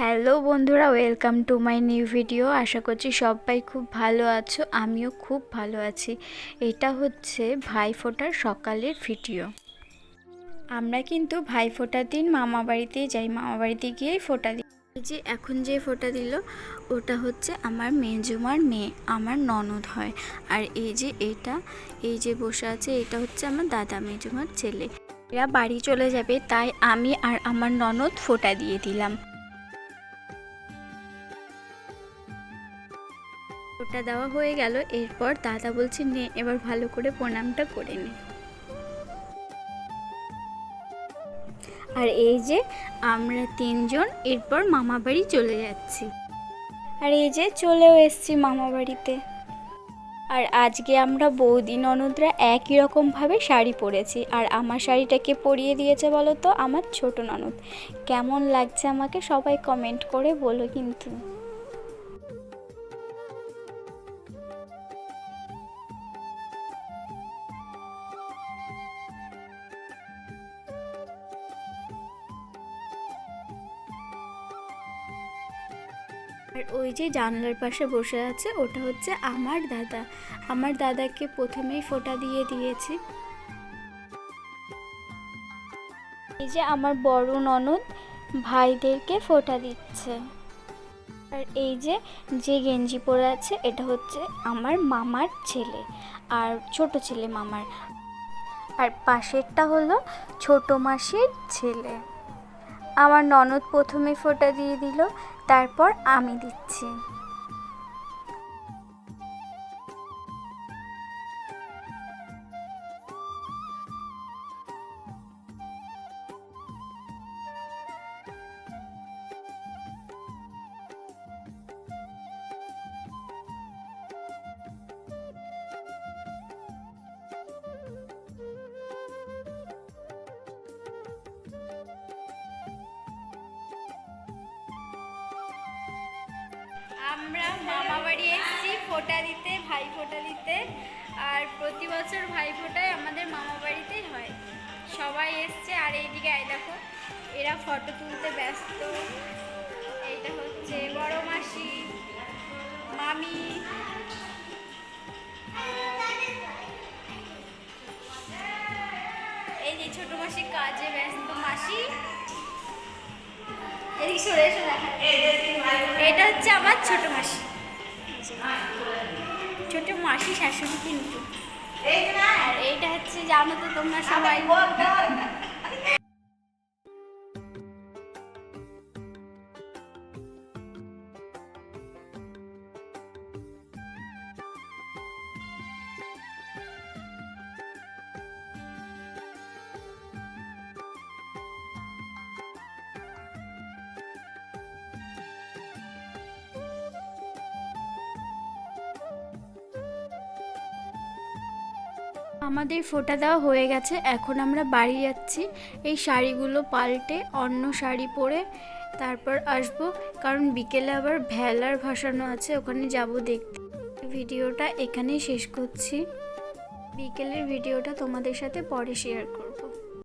Hello বন্ধুরা, welcome to my new video. আশা করছি সবাই খুব ভালো আছো, আমিও খুব ভালো আছি। এটা হচ্ছে ভাইফোঁটার সকালের ভিডিও। আমরা কিন্তু ভাইফোঁটার দিন মামা বাড়িতে যাই, মামা বাড়িতে গিয়েই ফোঁটা দিই। এই যে এখন যে ফোঁটা দিল ওটা হচ্ছে আমার মেজমার মেয়ে, আমার ননদ হয়। আর এই যে বসে আছে এটা হচ্ছে আমার দাদা মেজমার ছেলে। এরা বাড়ি চলে যাবে, তাই আমি আর আমার ননদ ফোঁটা দিয়ে দিলাম। ওটা দেওয়া হয়ে গেল। এরপর দাদা বলছে নে এবার ভালো করে প্রণামটা করে নে। আর এই যে আমরা তিনজন এরপর মামা বাড়ি চলে যাচ্ছি। আর এই যে চলেও এসছি মামা বাড়িতে। আর আজকে আমরা বৌদি ননদরা একই রকমভাবে শাড়ি পরেছি। আর আমার শাড়িটাকে পরিয়ে দিয়েছে বলো তো আমার ছোট ননদ। কেমন লাগছে আমাকে সবাই কমেন্ট করে বলো কিন্তু। আর ওই যে জানলার পাশে বসে আছে ওটা হচ্ছে আমার দাদা। আমার দাদাকে প্রথমেই ফোঁটা দিয়ে দিয়েছি। এই যে আমার বড় ননদ ভাইদেরকে ফোঁটা দিচ্ছে। আর এই যে গেঞ্জি পরে আছে এটা হচ্ছে আমার মামার ছেলে আর ছোট ছেলে মামার। আর পাশেরটা হলো ছোট মাসির ছেলে। আমার ননদ প্রথমে ফোঁটা দিয়ে দিল, তারপর আমি দিচ্ছি। আমরা মামা বাড়ি এসেছি ফোঁটা দিতে, ভাই ফোঁটা দিতে। আর প্রতি বছর ভাই ফোঁটায় আমাদের মামা বাড়িতেই হয়। সবাই এসছে। আর এইদিকে আই দেখো এরা ফটো তুলতে ব্যস্ত। এইটা হচ্ছে বড় মাসি, মামি, এই যে ছোট মাসি কাজে ব্যস্ত। মাসি এদিকে সরে এসো দেখা। এটা হচ্ছে আমার ছোট মাসি, ছোট মাসি শাশুড়ি কিন্তু। আর এইটা হচ্ছে জানো তো তোমরা সবাই। আমাদের ফোঁটা দেওয়া হয়ে গেছে, এখন আমরা বাড়ি যাচ্ছি। এই শাড়িগুলো পাল্টে অন্য শাড়ি পরে তারপর আসবো, কারণ বিকেলে আবার ভেলার ভাসানো আছে, ওখানে যাব দেখতে। ভিডিওটা এখানেই শেষ করছি। বিকেলের ভিডিওটা তোমাদের সাথে পরে শেয়ার করব।